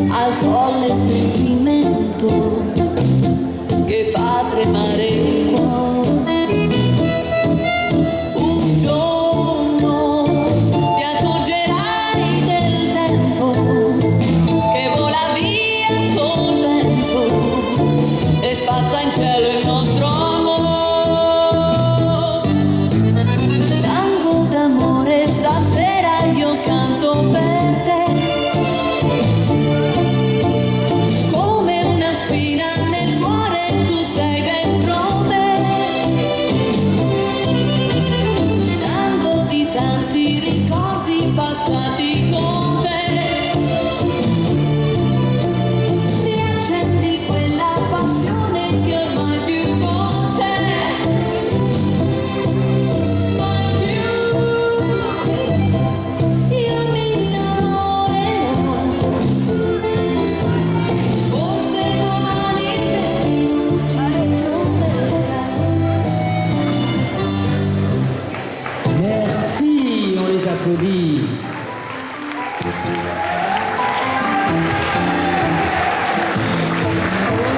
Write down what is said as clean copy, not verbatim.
al folle sentimento che fa tremare il cuore. Un giorno ti accorgerai del tempo che vola via col vento e spazza in cielo il nostro amore. Tango d'amore stasera io canto per te, come una spina nel cuore tu sei dentro me. Tango di tanti ricordi passati con te, riaccendi quella passione che ormai più non c'è, mai più. Io mi innamorerò, forse domani ci ritroverà. Merci, on les applaudit.